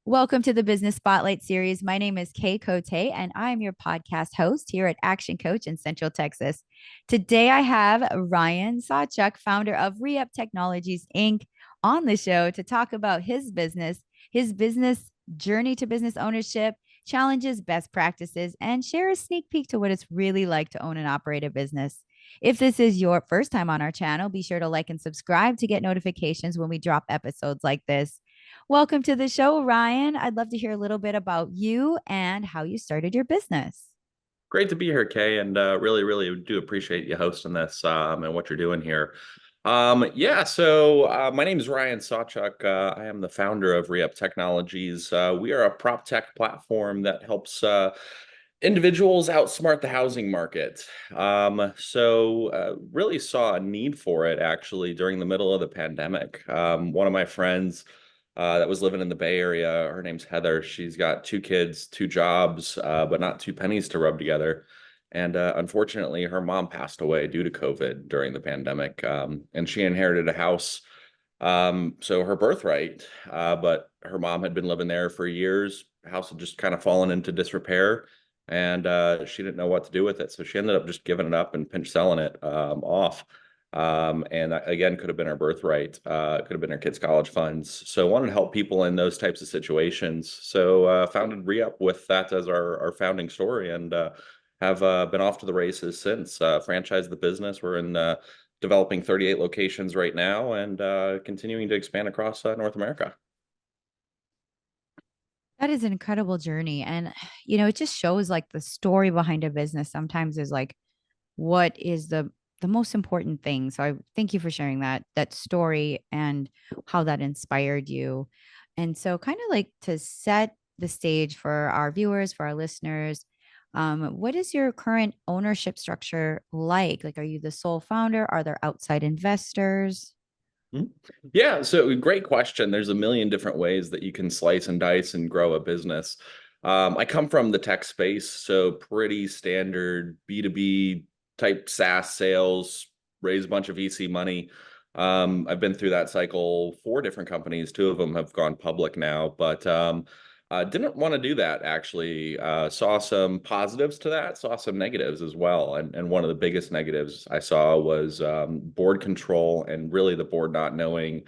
Welcome to the Business Spotlight series. My name is Kay Cote, and I'm your podcast host here at Action Coach in Central Texas. Today, I have Ryan Sawchuk, founder of ReUp Technologies Inc., on the show to talk about his business journey to business ownership, challenges, best practices, and share a sneak peek to what it's really like to own and operate a business. If this is your first time on our channel, be sure to like and subscribe to get notifications when we drop episodes like this. Welcome to the show, Ryan. I'd love to hear a little bit about you and how you started your business. Great to be here, Kay, and really do appreciate you hosting this and what you're doing here. My name is Ryan Sawchuk. I am the founder of ReUp Technologies. We are a prop tech platform that helps individuals outsmart the housing market. Really saw a need for it actually during the middle of the pandemic. One of my friends that was living in the Bay Area. Her name's Heather. She's got two kids, two jobs, but not two pennies to rub together. And unfortunately, her mom passed away due to COVID during the pandemic. And she inherited a house. So her birthright, but her mom had been living there for years. House had just kind of fallen into disrepair, and she didn't know what to do with it. So she ended up just giving it up and pinch selling it off. And again, could have been our birthright, could have been our kids' college funds. So wanted to help people in those types of situations. So founded ReUp with that as our founding story, and have been off to the races since. Franchised the business. We're in developing 38 locations right now, and continuing to expand across North America. That is an incredible journey. And, it just shows like the story behind a business sometimes is like, what is the most important thing. So I thank you for sharing that story and how that inspired you. And so kind of like to set the stage for our viewers, for our listeners, what is your current ownership structure like? Like, are you the sole founder? Are there outside investors? Mhm. Yeah, so great question. There's a million different ways that you can slice and dice and grow a business. I come from the tech space, so pretty standard B2B type SaaS sales, raise a bunch of VC money. I've been through that cycle, four different companies. Two of them have gone public now, but didn't want to do that actually. Saw some positives to that, saw some negatives as well. And one of the biggest negatives I saw was board control, and really the board not knowing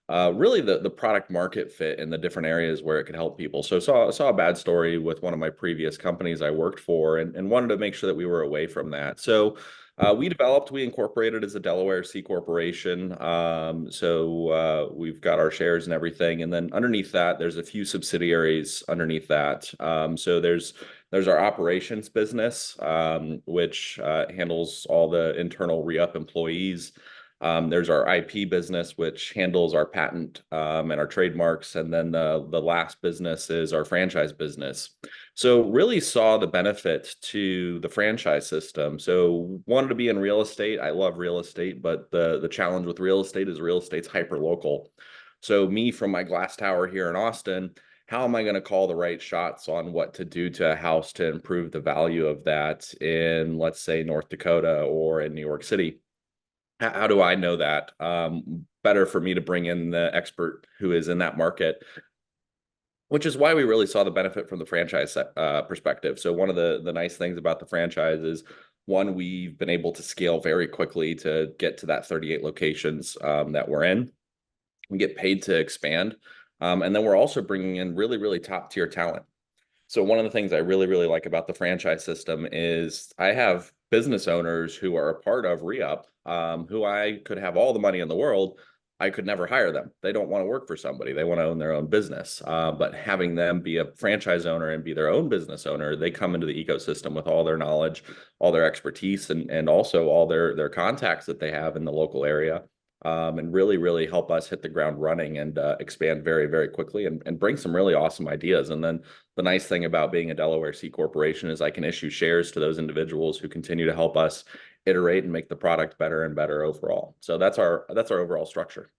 really the product market fit in the different areas where it could help people. So saw a bad story with one of my previous companies I worked for, and wanted to make sure that we were away from that. So we incorporated as a Delaware C corporation. We've got our shares and everything, and then underneath that, there's a few subsidiaries underneath that. There's our operations business, which handles all the internal ReUp employees. There's our IP business, which handles our patent and our trademarks. And then the last business is our franchise business. So really saw the benefit to the franchise system. So wanted to be in real estate. I love real estate, but the challenge with real estate is real estate's hyper local. So me from my glass tower here in Austin, how am I going to call the right shots on what to do to a house to improve the value of that in, let's say, North Dakota or in New York City? How do I know that? Better for me to bring in the expert who is in that market, which is why we really saw the benefit from the franchise perspective. So one of the nice things about the franchise is, one, we've been able to scale very quickly to get to that 38 locations that we're in. We get paid to expand. And then we're also bringing in really top tier talent. So one of the things I really like about the franchise system is I have business owners who are a part of ReUp, who I could have all the money in the world. I could never hire them. They don't want to work for somebody. They want to own their own business. But having them be a franchise owner and be their own business owner, they come into the ecosystem with all their knowledge, all their expertise, and also all their contacts that they have in the local area. And really help us hit the ground running and expand very quickly, and bring some really awesome ideas. And then the nice thing about being a Delaware C corporation is I can issue shares to those individuals who continue to help us iterate and make the product better and better overall. So that's our overall structure.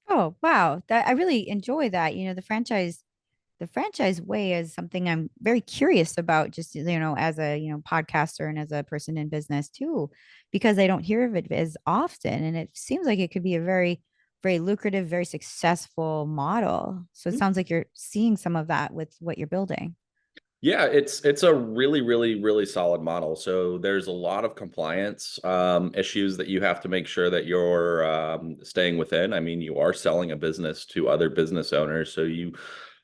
Oh, wow. That I really enjoy that. The franchise way is something I'm very curious about, just, as a, podcaster and as a person in business too, because I don't hear of it as often. And it seems like it could be a very very lucrative, very successful model. So it Mm. sounds like you're seeing some of that with what you're building. Yeah, it's a really, really, really solid model. So there's a lot of compliance issues that you have to make sure that you're staying within. I mean, you are selling a business to other business owners, so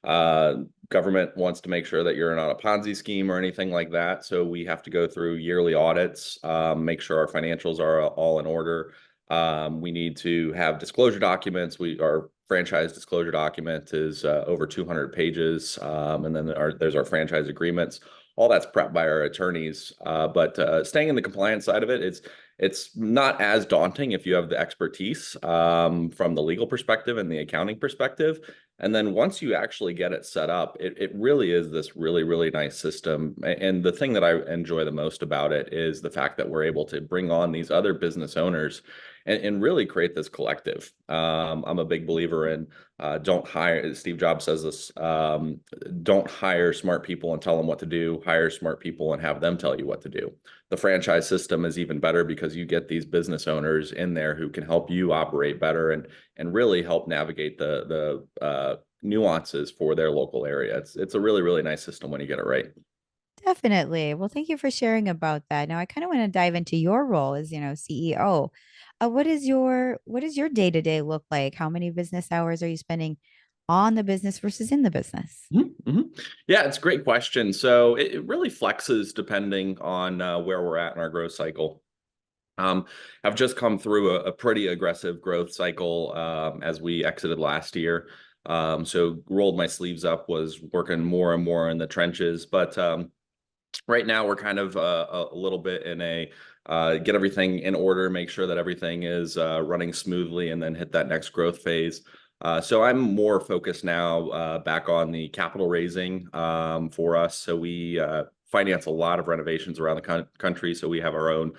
uh, government wants to make sure that you're not a Ponzi scheme or anything like that. So we have to go through yearly audits, make sure our financials are all in order. We need to have disclosure documents. Our franchise disclosure document is over 200 pages, and then there's our franchise agreements. All that's prepped by our attorneys. But staying in the compliance side of it, it's not as daunting if you have the expertise from the legal perspective and the accounting perspective. And then once you actually get it set up, it really is this really, really nice system. And the thing that I enjoy the most about it is the fact that we're able to bring on these other business owners and really create this collective. I'm a big believer in don't hire, Steve Jobs says this, don't hire smart people and tell them what to do, hire smart people and have them tell you what to do. The franchise system is even better because you get these business owners in there who can help you operate better and really help navigate the nuances for their local area. It's a really, really nice system when you get it right. Definitely. Well, thank you for sharing about that. Now I kind of want to dive into your role as, CEO. What does your day-to-day look like? How many business hours are you spending on the business versus in the business? Yeah, it's a great question. So it really flexes depending on where we're at in our growth cycle. Um, I've just come through a pretty aggressive growth cycle as we exited last year. So rolled my sleeves up, was working more and more in the trenches. But right now we're kind of a little bit in a get everything in order, make sure that everything is running smoothly, and then hit that next growth phase. So I'm more focused now back on the capital raising for us. So we finance a lot of renovations around the country. So we have our own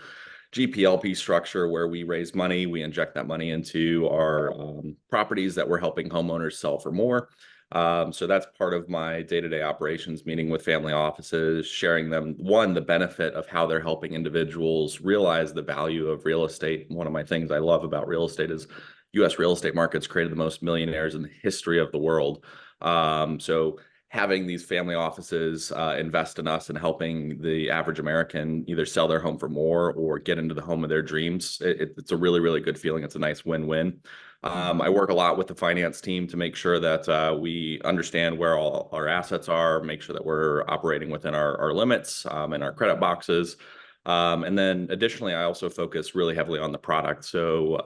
GPLP structure where we raise money, we inject that money into our properties that we're helping homeowners sell for more. So that's part of my day-to-day operations, meeting with family offices, sharing them, one, the benefit of how they're helping individuals realize the value of real estate. One of my things I love about real estate is U.S. real estate markets created the most millionaires in the history of the world. So having these family offices invest in us and helping the average American either sell their home for more or get into the home of their dreams, it's a really, really good feeling. It's a nice win-win. I work a lot with the finance team to make sure that we understand where all our assets are, make sure that we're operating within our limits and our credit boxes. And then additionally, I also focus really heavily on the product. So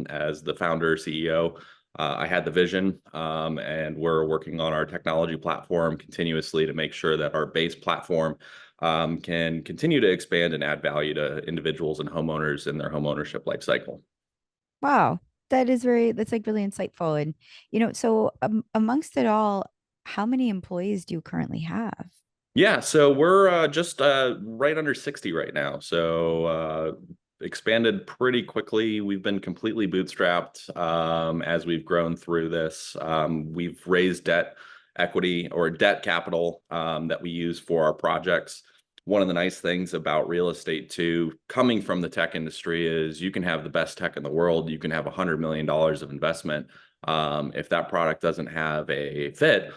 as the founder, CEO, I had the vision, and we're working on our technology platform continuously to make sure that our base platform can continue to expand and add value to individuals and homeowners in their homeownership life cycle. Wow, that's like really insightful. And, so amongst it all, how many employees do you currently have? Yeah, so we're just right under 60 right now. So expanded pretty quickly. We've been completely bootstrapped as we've grown through this. We've raised debt equity or debt capital that we use for our projects. One of the nice things about real estate too, coming from the tech industry, is you can have the best tech in the world. You can have $100 million of investment. If that product doesn't have a fit,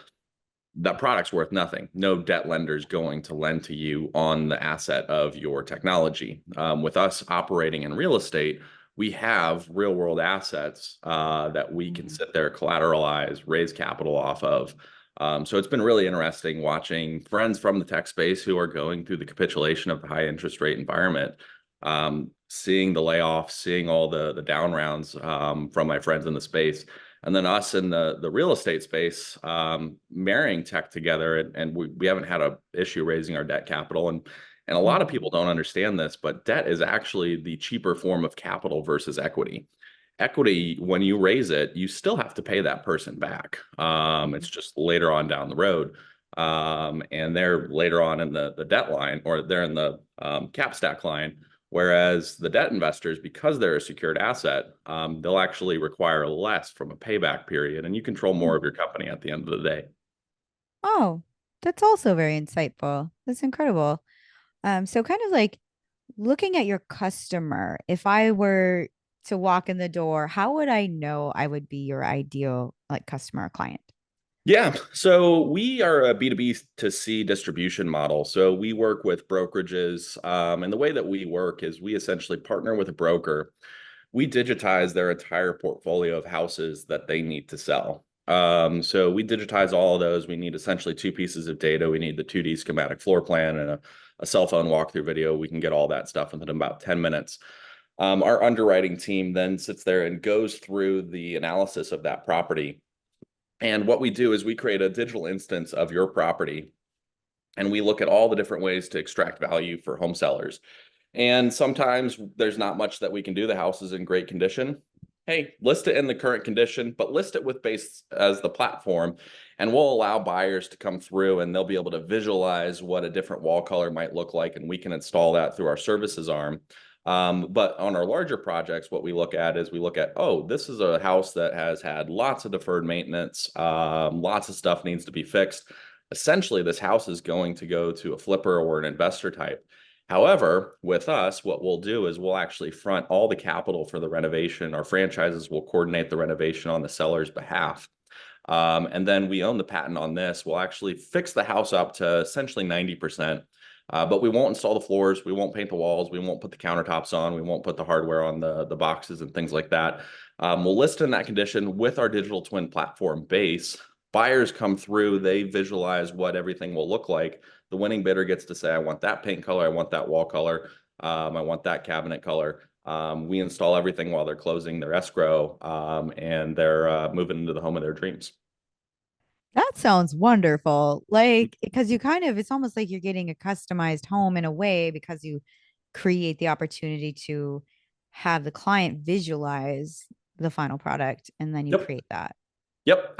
that product's worth nothing. No debt lender's going to lend to you on the asset of your technology. With us operating in real estate, we have real world assets that we can Mhm. sit there, collateralize, raise capital off of. So it's been really interesting watching friends from the tech space who are going through the capitulation of the high interest rate environment, seeing the layoffs, seeing all the down rounds from my friends in the space, and then us in the real estate space marrying tech together, and we haven't had a issue raising our debt capital. And a lot of Mhm. people don't understand this, but debt is actually the cheaper form of capital versus equity. Equity, when you raise it, you still have to pay that person back. It's Mhm. just later on down the road. And they're later on in the debt line, or they're in the cap stack line. Whereas the debt investors, because they're a secured asset, they'll actually require less from a payback period, and you control more Mhm. of your company at the end of the day. Oh, that's also very insightful. That's incredible. So kind of like looking at your customer, if I were to walk in the door, how would I know I would be your ideal like customer or client? Yeah, so we are a B2B to C distribution model. So we work with brokerages, and the way that we work is we essentially partner with a broker. We digitize their entire portfolio of houses that they need to sell. So we digitize all of those. We need essentially two pieces of data. We need the 2D schematic floor plan and a cell phone walkthrough video. We can get all that stuff within about 10 minutes. Our underwriting team then sits there and goes through the analysis of that property. And what we do is we create a digital instance of your property and we look at all the different ways to extract value for home sellers. And sometimes there's not much that we can do. The house is in great condition. Hey, list it in the current condition, but list it with base as the platform. And we'll allow buyers to come through and they'll be able to visualize what a different wall color might look like. And we can install that through our services arm. But on our larger projects, what we look at is we look at, oh, this is a house that has had lots of deferred maintenance, lots of stuff needs to be fixed. Essentially, this house is going to go to a flipper or an investor type. However, with us, what we'll do is we'll actually front all the capital for the renovation. Our franchises will coordinate the renovation on the seller's behalf. And then we own the patent on this. We'll actually fix the house up to essentially 90%. But we won't install the floors. We won't paint the walls. We won't put the countertops on. We won't put the hardware on the boxes and things like that. We'll list in that condition with our digital twin platform base. Buyers come through. They visualize what everything will look like. The winning bidder gets to say, I want that paint color. I want that wall color. I want that cabinet color. We install everything while they're closing their escrow and they're moving into the home of their dreams. That sounds wonderful. Like, because you kind of, it's almost like you're getting a customized home in a way because you create the opportunity to have the client visualize the final product and then you Yep. create that. Yep,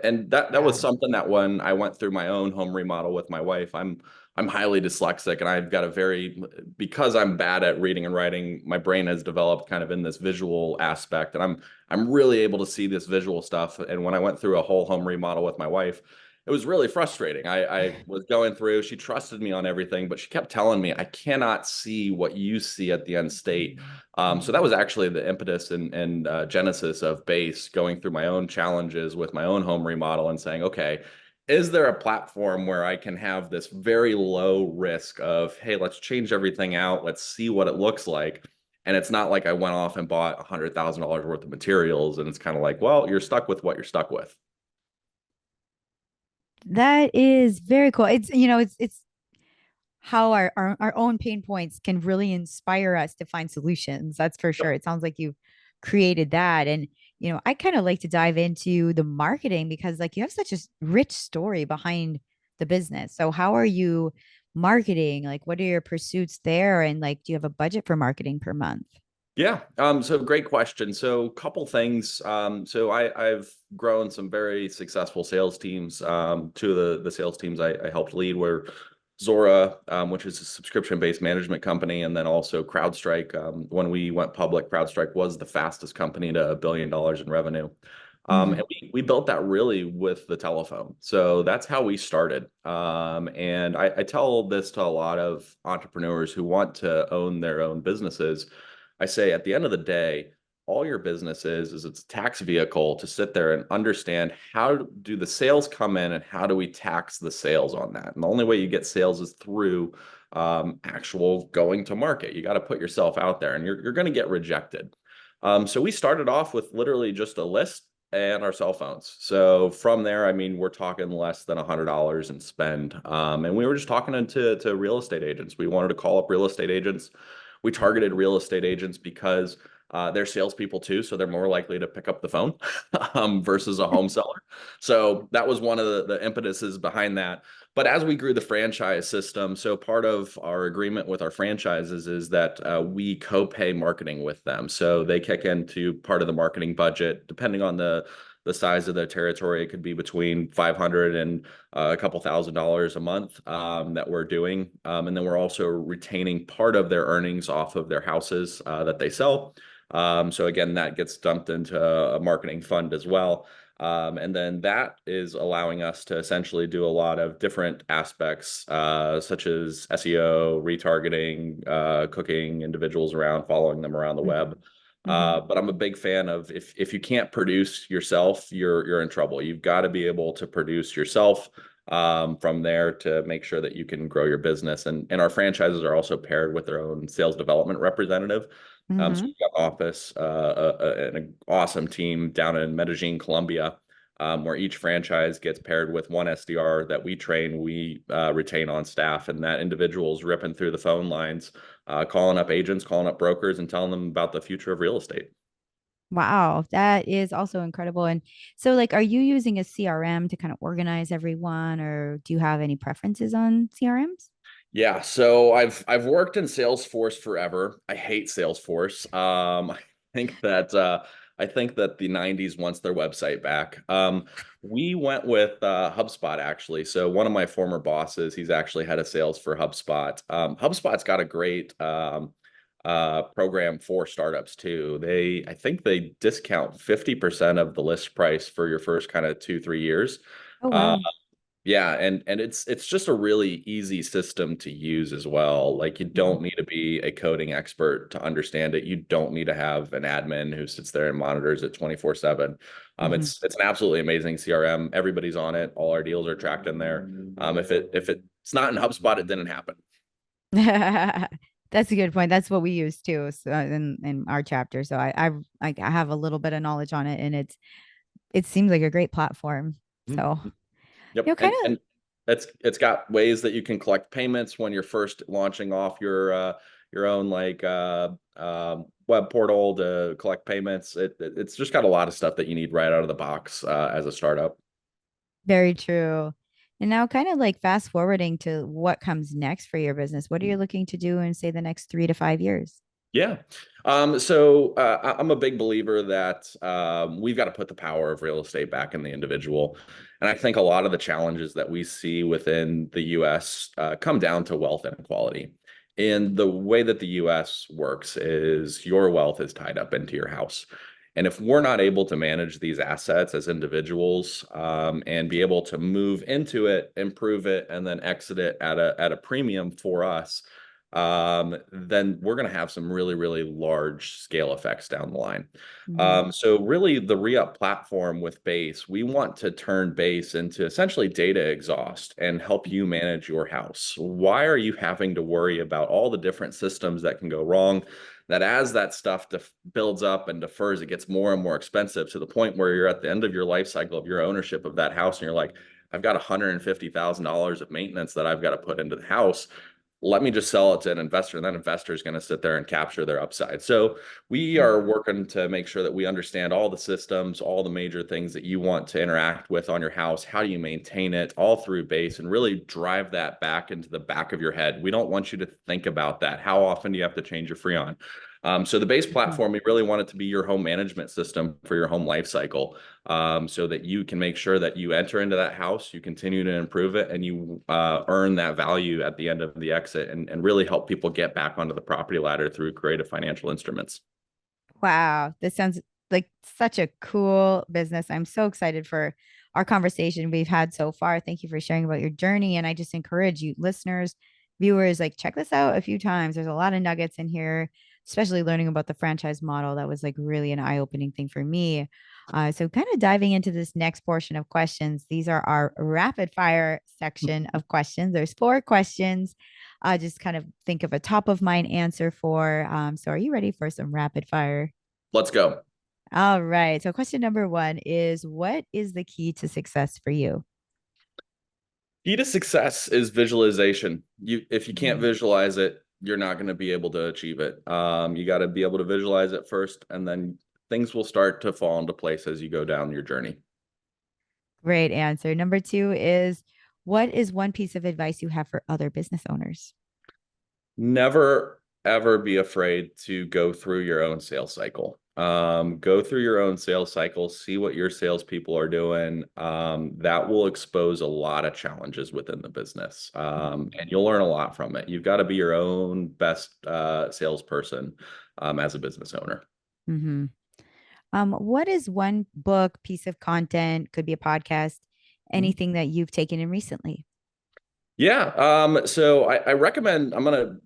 and that was Yeah. something that when I went through my own home remodel with my wife, I'm highly dyslexic, and I've got a very because I'm bad at reading and writing, my brain has developed kind of in this visual aspect, and I'm really able to see this visual stuff. And when I went through a whole home remodel with my wife, it was really frustrating. I was going through, she trusted me on everything, but she kept telling me I cannot see what you see at the end state. So that was actually the impetus and genesis of Base, going through my own challenges with my own home remodel and saying, okay, is there a platform where I can have this very low risk of, hey, let's change everything out, let's see what it looks like. And it's not like I went off and bought $100,000 worth of materials and it's kind of like, well, you're stuck with what you're stuck with. That is very cool. It's how our own pain points can really inspire us to find solutions. That's for sure. It sounds like you've created that. And, I kind of like to dive into the marketing because like you have such a rich story behind the business. So how are you marketing? Like what are your pursuits there? And like, do you have a budget for marketing per month? Yeah. So great question. So couple things. So I've grown some very successful sales teams. Two of the sales teams I helped lead were Zora, which is a subscription-based management company, and then also CrowdStrike. When we went public, CrowdStrike was the fastest company to $1 billion in revenue. And Mhm. we built that really with the telephone. So that's how we started. And I tell this to a lot of entrepreneurs who want to own their own businesses. I say at the end of the day, all your business is it's a tax vehicle to sit there and understand how do the sales come in and how do we tax the sales on that. And the only way you get sales is through actual going to market. You got to put yourself out there and you're going to get rejected. So we started off with literally just a list and our cell phones. So from there, I mean, we're talking less than $100 in spend. And we were just talking to real estate agents. We wanted to call up real estate agents. We targeted real estate agents because they're salespeople too, so they're more likely to pick up the phone versus a home seller. So that was one of the impetuses behind that. But as we grew the franchise system, so part of our agreement with our franchises is that we co-pay marketing with them. So they kick into part of the marketing budget, depending on the size of the territory. It could be between 500 and a couple $1,000s a month that we're doing. And then we're also retaining part of their earnings off of their houses that they sell. So again, that gets dumped into a marketing fund as well. And then that is allowing us to essentially do a lot of different aspects, such as SEO, retargeting, cooking individuals around, following them around the web. Hmm. But I'm a big fan of if you can't produce yourself, you're in trouble. You've got to be able to produce yourself from there to make sure that you can grow your business. And our franchises are also paired with their own sales development representative. So Hmm. we've got an office, an awesome team down in Medellin, Colombia, where each franchise gets paired with one SDR that we train, we retain on staff, and that individual's ripping through the phone lines, calling up agents, calling up brokers, and telling them about the future of real estate. Wow, that is also incredible. And so, like, are you using a CRM to kind of organize everyone, or do you have any preferences on CRMs? Yeah, so I've worked in Salesforce forever. I hate Salesforce. I think that I think that the 90s wants their website back. We went with HubSpot actually. So one of my former bosses, he's actually head of sales for HubSpot. HubSpot's got a great program for startups too. I think they discount 50% of the list price for your first kind of 2, 3 years. Oh, Uh, wow. yeah, and it's just a really easy system to use as well. Like you Mhm. don't need to be a coding expert to understand it. You don't need to have an admin who sits there and monitors it 24/7. Mhm. It's an absolutely amazing CRM. Everybody's on it. All our deals are tracked in there. If it's not in HubSpot, it didn't happen. That's a good point. That's what we use too, so in our chapter. So I have a little bit of knowledge on it, and it seems like a great platform. Mhm. So Yep, kind of and it's got ways that you can collect payments when you're first launching off your own like web portal to collect payments. It's just got a lot of stuff that you need right out of the box as a startup. very true. And now, kind of like fast forwarding to what comes next for your business. What are you looking to do in, say, the next 3 to 5 years? Yeah. I'm a big believer that we've got to put the power of real estate back in the individual. And I think a lot of the challenges that we see within the US come down to wealth inequality. And the way that the US works is your wealth is tied up into your house. And if we're not able to manage these assets as individuals and be able to move into it, improve it, and then exit it at a premium for us, then we're going to have some really, really large scale effects down the line. Hmm. So really the ReUp platform with Base, we want to turn Base into essentially data exhaust and help you manage your house. Why are you having to worry about all the different systems that can go wrong? That as that stuff builds up and defers, it gets more and more expensive to the point where you're at the end of your life cycle of your ownership of that house, and you're like, I've got $150,000 of maintenance that I've got to put into the house. Let me just sell it to an investor, and that investor is going to sit there and capture their upside. So we are working to make sure that we understand all the systems, all the major things that you want to interact with on your house. How do you maintain it all through Base and really drive that back into the back of your head? We don't want you to think about that. How often do you have to change your Freon? So the Base Hmm. platform, we really want it to be your home management system for your home life cycle, so that you can make sure that you enter into that house, you continue to improve it, and you earn that value at the end of the exit, and really help people get back onto the property ladder through creative financial instruments. Wow, this sounds like such a cool business. I'm so excited for our conversation we've had so far. Thank you for sharing about your journey. And I just encourage you, listeners, viewers, like check this out a few times. There's a lot of nuggets in here, especially learning about the franchise model. That was like really an eye-opening thing for me. So kind of diving into this next portion of questions. These are our rapid fire section of questions. There's 4 questions. Just kind of think of a top of mind answer for. So are you ready for some rapid fire? Let's go. All right. So, question number 1 is, what is the key to success for you? Key to success is visualization. If you can't Mhm. visualize it, you're not going to be able to achieve it. You got to be able to visualize it first, and then things will start to fall into place as you go down your journey. Great answer. Number 2 is, what is one piece of advice you have for other business owners? Never ever be afraid to go through your own sales cycle. Go through your own sales cycle, see what your salespeople are doing. That will expose a lot of challenges within the business, and you'll learn a lot from it. You've got to be your own best salesperson as a business owner. Mm-hmm. What is one book, piece of content, could be a podcast, anything that you've taken in recently? Yeah. So I recommend, I'm going to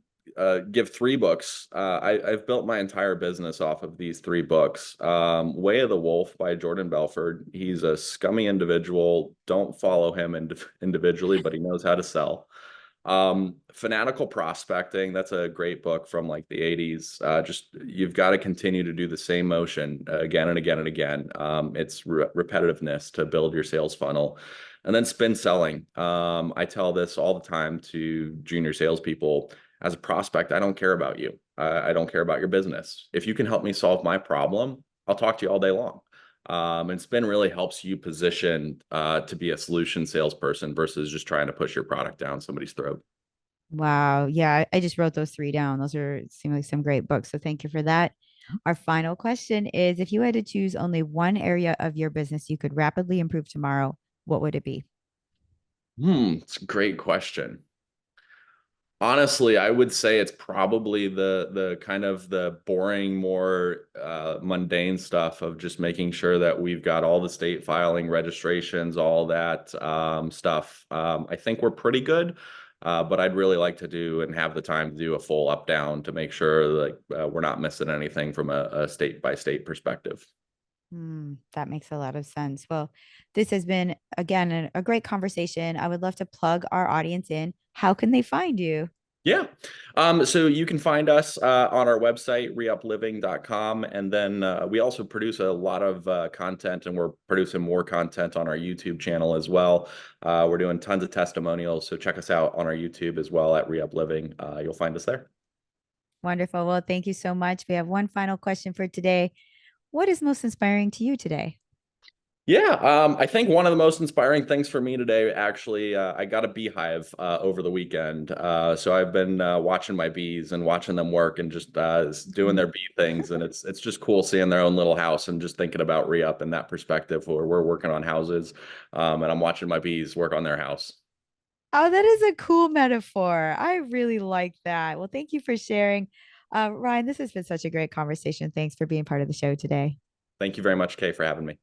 give three books. I've built my entire business off of these three books. Way of the Wolf by Jordan Belford. He's a scummy individual. Don't follow him individually, but he knows how to sell. Fanatical Prospecting. That's a great book from like the 80s. Just you've got to continue to do the same motion again and again and again. It's repetitiveness to build your sales funnel. And then Spin Selling. I tell this all the time to junior salespeople. As a prospect, I don't care about you. I don't care about your business. If you can help me solve my problem, I'll talk to you all day long. And Spin really helps you position to be a solution salesperson versus just trying to push your product down somebody's throat. Wow. Yeah, I just wrote those three down. Those are seem like some great books. So thank you for that. Our final question is if you had to choose only one area of your business you could rapidly improve tomorrow, what would it be? It's a great question. Honestly, I would say it's probably the kind of the boring, more mundane stuff of just making sure that we've got all the state filing registrations, all that stuff. I think we're pretty good, but I'd really like to do and have the time to do a full up down to make sure like we're not missing anything from a state by state perspective. That makes a lot of sense. Well, this has been, again, a great conversation. I would love to plug our audience in. How can they find you? Yeah. So you can find us on our website, reupliving.com. And then we also produce a lot of content, and we're producing more content on our YouTube channel as well. We're doing tons of testimonials. So check us out on our YouTube as well at ReUp Living. You'll find us there. Wonderful. Well, thank you so much. We have one final question for today. What is most inspiring to you today? Yeah, I think one of the most inspiring things for me today, actually, I got a beehive over the weekend. So I've been watching my bees and watching them work and just doing their bee things. And it's just cool seeing their own little house and just thinking about re-up in that perspective where we're working on houses and I'm watching my bees work on their house. Oh, that is a cool metaphor. I really like that. Well, thank you for sharing. Ryan, this has been such a great conversation. Thanks for being part of the show today. Thank you very much, Kay, for having me.